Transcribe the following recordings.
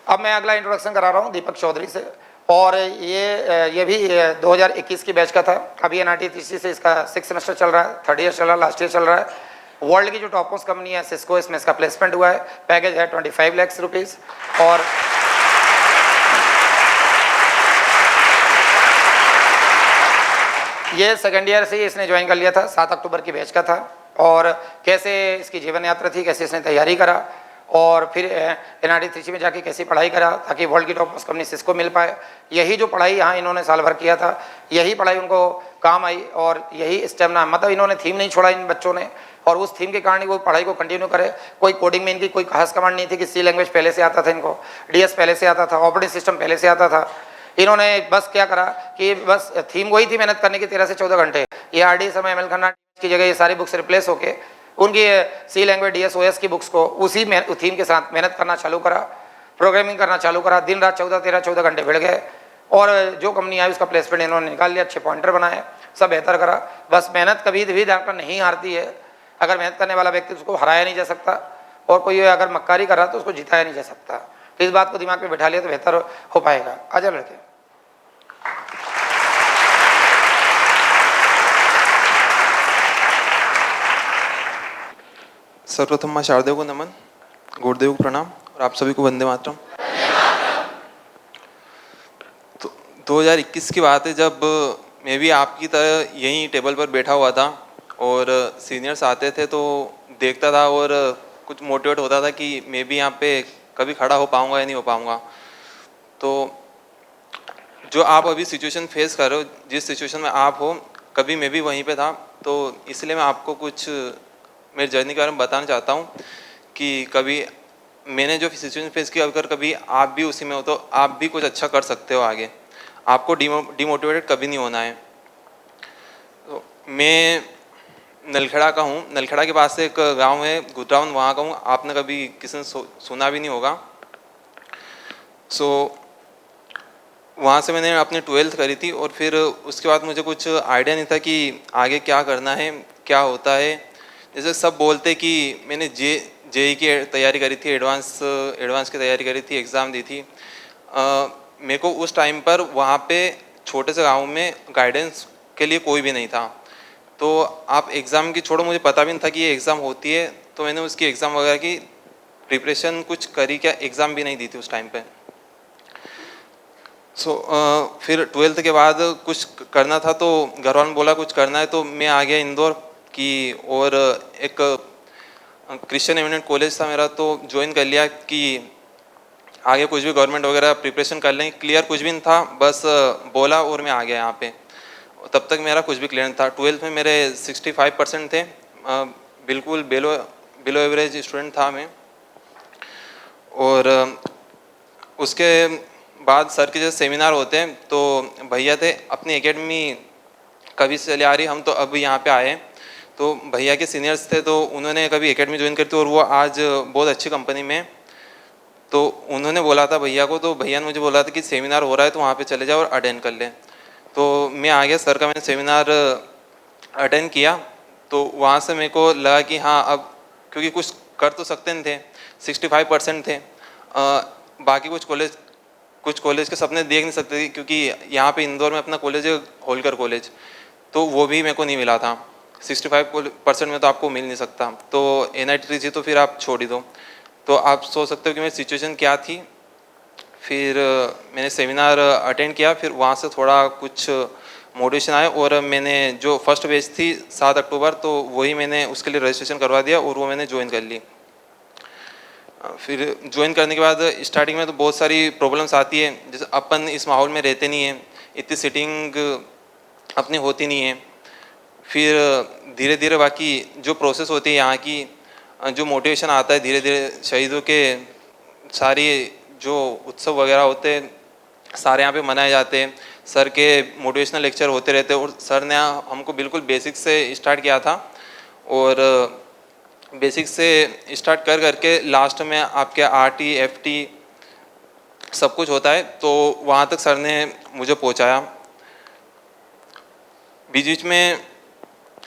अब मैं अगला इंट्रोडक्शन करा रहा हूँ दीपक चौधरी से, और ये भी 2021 की बैच का था। अभी एनआईटी तीसरी से इसका 6 सेमेस्टर चल रहा है, 3rd ईयर चल रहा है, लास्ट ईयर चल रहा है। वर्ल्ड की जो टॉप मोस्ट कंपनी है सिस्को, इसमें इसका प्लेसमेंट हुआ है। पैकेज है 25 लाख रुपीज़। और ये 2nd ईयर से ही इसने ज्वाइन कर लिया था, 7 अक्टूबर की बैच का था। और कैसे इसकी जीवन यात्रा थी, कैसे इसने तैयारी करा, और फिर एनआईटी त्रिची में जाके कैसी पढ़ाई करा ताकि वर्ल्ड की टॉप मोस्ट कंपनी सिस्को मिल पाए। यही जो पढ़ाई यहाँ इन्होंने साल भर किया था, यही पढ़ाई उनको काम आई, और यही स्टेमिना, मतलब इन्होंने थीम नहीं छोड़ा इन बच्चों ने, और उस थीम के कारण वो पढ़ाई को कंटिन्यू करे। कोई कोडिंग में इनकी कोई खास कमांड नहीं थी कि सी लैंग्वेज पहले से आता था, इनको डीएस पहले से आता था, ऑपरेटिंग सिस्टम पहले से आता था। इन्होंने बस क्या करा कि बस थीम वही थी मेहनत करने की 13 से 14 घंटे। ये आरडी समय एमएल खन्ना की जगह ये सारी बुक्स रिप्लेस होके उनकी सी लैंग्वेज डीएसओएस की बुक्स को उसी थीम के साथ मेहनत करना चालू करा, प्रोग्रामिंग करना चालू करा। दिन रात 14 घंटे भिड़ गए, और जो कंपनी आई उसका प्लेसमेंट इन्होंने निकाल लिया, अच्छे पॉइंटर बनाए, सब बेहतर करा। बस मेहनत कभी भी डॉक्टर नहीं हारती है। अगर मेहनत करने वाला व्यक्ति उसको हराया नहीं जा सकता, और कोई अगर मक्कारी कर रहा तो उसको जिताया नहीं जा सकता। तो इस बात को दिमाग में बैठा लिया तो बेहतर हो पाएगा। आजा लड़के। सर्वप्रथम माँ शारदेव को नमन, गुरुदेव को प्रणाम, और आप सभी को वंदे मातरम। तो 2021 की बात है, जब मैं भी आपकी तरह यहीं टेबल पर बैठा हुआ था और सीनियर्स आते थे तो देखता था और कुछ मोटिवेट होता था कि मैं भी यहाँ पे कभी खड़ा हो पाऊँगा या नहीं हो पाऊँगा। तो जो आप अभी सिचुएशन फेस कर रहे हो, जिस सिचुएशन में आप हो, कभी मैं भी वहीं पे था। तो इसलिए मैं आपको कुछ मेरी जर्नी के बारे में बताना चाहता हूँ कि कभी मैंने जो सिचुएशन फेस की, अगर कभी आप भी उसी में हो तो आप भी कुछ अच्छा कर सकते हो आगे। आपको डिमोटिवेटेड कभी नहीं होना है। तो मैं नलखेड़ा का हूँ, नलखेड़ा के पास से एक गांव है गुजरावन, वहाँ का हूँ। आपने कभी किसी ने सुना भी नहीं होगा। वहाँ से मैंने अपनी 12th करी थी, और फिर उसके बाद मुझे कुछ आइडिया नहीं था कि आगे क्या करना है, क्या होता है। जैसे सब बोलते कि मैंने जेई की तैयारी करी थी, एडवांस की तैयारी करी थी, एग्ज़ाम दी थी। मेरे को उस टाइम पर वहाँ पे छोटे से गांव में गाइडेंस के लिए कोई भी नहीं था। तो आप एग्ज़ाम की छोड़ो, मुझे पता भी नहीं था कि ये एग्ज़ाम होती है। तो मैंने उसकी एग्ज़ाम वगैरह की प्रिपरेशन कुछ करी, क्या एग्ज़ाम भी नहीं दी थी उस टाइम पे। फिर 12th के बाद कुछ करना था, तो घर वालों ने बोला कुछ करना है, तो मैं आ गया इंदौर की। और एक क्रिश्चियन एमिनेंट कॉलेज था मेरा, तो ज्वाइन कर लिया कि आगे कुछ भी गवर्नमेंट वगैरह प्रिपरेशन कर लेंगे। क्लियर कुछ भी नहीं था, बस बोला और मैं आ गया यहाँ पे। तब तक मेरा कुछ भी क्लियर नहीं था। 12th में मेरे 65% थे, बिल्कुल बिलो एवरेज स्टूडेंट था मैं। और उसके बाद सर के जो सेमिनार होते हैं, तो भैया थे अपनी एकेडमी कभी से चले आ रही, हम तो अब यहाँ पे आए। तो भैया के सीनियर्स थे, तो उन्होंने कभी एकेडमी ज्वाइन करी थी, और वो आज बहुत अच्छी कंपनी में। तो उन्होंने बोला था भैया को, तो भैया ने मुझे बोला था कि सेमिनार हो रहा है तो वहाँ पे चले जाओ और अटेंड कर ले। तो मैं आ गया, सर का मैंने सेमिनार अटेंड किया। तो वहाँ से मेरे को लगा कि हाँ, अब क्योंकि कुछ कर तो सकते नहीं थे, 65% थे। बाकी कुछ कॉलेज के सपने देख नहीं सकते थे, क्योंकि यहाँ पे इंदौर में अपना कॉलेज है होलकर कॉलेज, तो वो भी मेरे को नहीं मिला था। 65% में तो आपको मिल नहीं सकता। तो एनआईटी त्रिची तो फिर आप छोड़ ही दो। तो आप सोच सकते हो कि मेरी सिचुएशन क्या थी। फिर मैंने सेमिनार अटेंड किया, फिर वहाँ से थोड़ा कुछ मोटिवेशन आया, और मैंने जो फर्स्ट बैच थी 7 अक्टूबर, तो वही मैंने उसके लिए रजिस्ट्रेशन करवा दिया और वो मैंने ज्वाइन कर ली। फिर ज्वाइन करने के बाद स्टार्टिंग में तो बहुत सारी प्रॉब्लम्स आती है, जैसे अपन इस माहौल में रहते नहीं हैं, इतनी सिटिंग अपनी होती नहीं है। फिर धीरे धीरे बाकी जो प्रोसेस होती है यहाँ की, जो मोटिवेशन आता है धीरे धीरे, शहीदों के सारी जो उत्सव वगैरह होते हैं सारे यहाँ पे मनाए जाते हैं। सर के मोटिवेशनल लेक्चर होते रहते हैं, और सर ने हमको बिल्कुल बेसिक से स्टार्ट किया था, और बेसिक से स्टार्ट करके लास्ट में आपके आरटी एफटी सब कुछ होता है। तो वहाँ तक सर ने मुझे पहुँचाया। बीच बीच में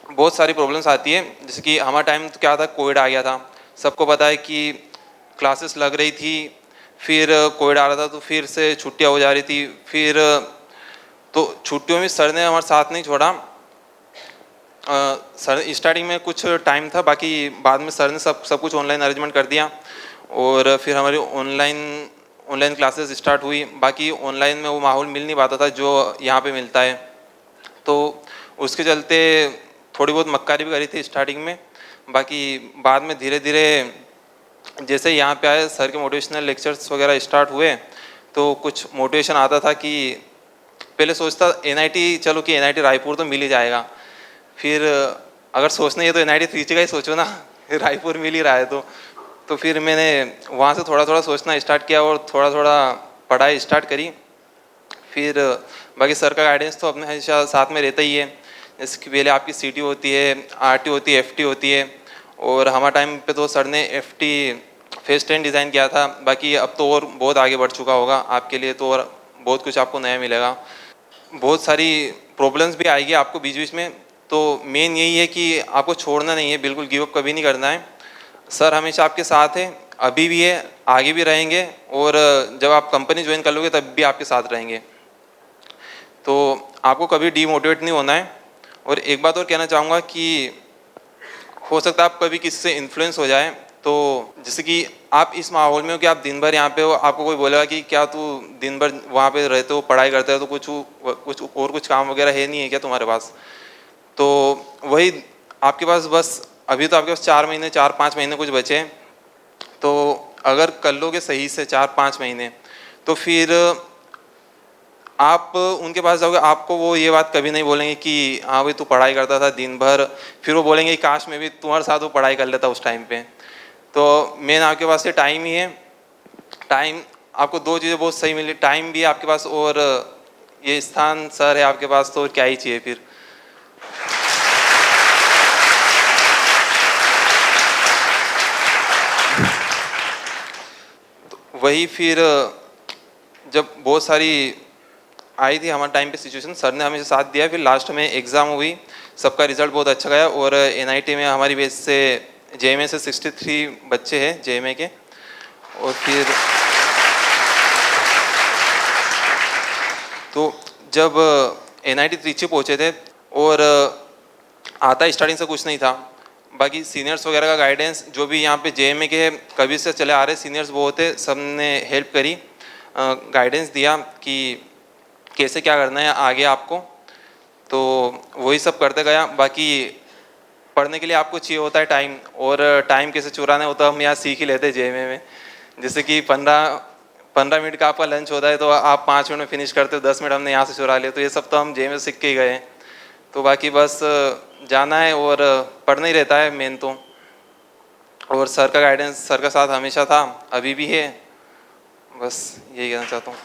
बहुत सारी प्रॉब्लम्स आती है, जैसे कि हमारा टाइम तो क्या था, कोविड आ गया था, सबको पता है कि क्लासेस लग रही थी, फिर कोविड आ रहा था तो फिर से छुट्टियां हो जा रही थी। फिर तो छुट्टियों में सर ने हमारे साथ नहीं छोड़ा। सर स्टार्टिंग में कुछ टाइम था, बाकी बाद में सर ने सब कुछ ऑनलाइन अरेंजमेंट कर दिया और फिर हमारी ऑनलाइन क्लासेस स्टार्ट हुई। बाकी ऑनलाइन में वो माहौल मिल नहीं पाता था जो यहाँ पे मिलता है, तो उसके चलते थोड़ी बहुत मक्कारी भी करी थी स्टार्टिंग में। बाकी बाद में धीरे धीरे जैसे यहाँ पे आए, सर के मोटिवेशनल लेक्चर्स वगैरह स्टार्ट हुए तो कुछ मोटिवेशन आता था कि पहले सोचता NIT, चलो कि NIT रायपुर तो मिल ही जाएगा। फिर अगर सोचना ही है तो NIT त्रिची का ही सोचो ना, रायपुर मिल ही रहा है तो फिर मैंने वहाँ से थोड़ा थोड़ा सोचना स्टार्ट किया और थोड़ा थोड़ा पढ़ाई स्टार्ट करी। फिर बाकी सर का गाइडेंस तो अपने हमेशा साथ में रहता ही है। जैसे कि पहले आपकी CT होती है, RT होती है, FT होती है, और हमारे टाइम पे तो सर ने FT फेस 10 डिज़ाइन किया था। बाकी अब तो और बहुत आगे बढ़ चुका होगा आपके लिए, तो और बहुत कुछ आपको नया मिलेगा। बहुत सारी प्रॉब्लम्स भी आएगी आपको बीच बीच में, तो मेन यही है कि आपको छोड़ना नहीं है, बिल्कुल गिव अप कभी नहीं करना है। सर हमेशा आपके साथ है, अभी भी है, आगे भी रहेंगे, और जब आप कंपनी ज्वाइन कर लोगे तब भी आपके साथ रहेंगे। तो आपको कभी डीमोटिवेट नहीं होना है। और एक बात और कहना चाहूँगा कि हो सकता है आप कभी किसी से इन्फ्लुएंस हो जाए, तो जैसे कि आप इस माहौल में हो कि आप दिन भर यहाँ पे हो, आपको कोई बोलेगा कि क्या तू दिन भर वहाँ पे रहते हो, पढ़ाई करते हो, तो कुछ काम वगैरह है नहीं है क्या तुम्हारे पास? तो वही आपके पास बस अभी तो आपके पास 4-5 महीने कुछ बचे हैं, तो अगर कर लोगे सही से 4-5 महीने तो फिर आप उनके पास जाओगे, आपको वो ये बात कभी नहीं बोलेंगे कि हाँ भाई तू पढ़ाई करता था दिन भर। फिर वो बोलेंगे काश मैं भी तुम्हारे साथ वो पढ़ाई कर लेता उस टाइम पे। तो मेन आपके पास से टाइम ही है। टाइम आपको 2 चीज़ें बहुत सही मिली, टाइम भी आपके पास और ये स्थान सर है आपके पास, तो क्या ही चाहिए फिर। तो वही फिर जब बहुत सारी आई थी हमारे टाइम पे सिचुएशन, सर ने हमें साथ दिया। फिर लास्ट में एग्ज़ाम हुई, सबका रिजल्ट बहुत अच्छा गया, और NIT में हमारी बेस से JMA से 63 बच्चे हैं JMA के। और फिर तो जब NIT त्रिची पहुँचे थे, और आता स्टार्टिंग से कुछ नहीं था, बाकी सीनियर्स वगैरह का गाइडेंस, जो भी यहाँ पे JMA के कभी से चले आ रहे सीनियर्स वो थे, सब ने हेल्प करी, गाइडेंस दिया कि कैसे क्या करना है आगे आपको, तो वही सब करते गया। बाकी पढ़ने के लिए आपको चाहिए होता है टाइम, और टाइम कैसे चुराना है वो तो हम यहाँ सीख ही लेते हैं JMA में। जैसे कि 15 मिनट का आपका लंच होता है तो आप 5 मिनट में फिनिश करते हो, 10 मिनट हमने यहाँ से चुरा लिए, तो ये सब तो हम JMA सीख के ही गए। तो बाकी बस जाना है और पढ़ना ही रहता है मेन तो। और सर का गाइडेंस, सर का साथ हमेशा था, अभी भी है, बस यही कहना चाहता हूँ।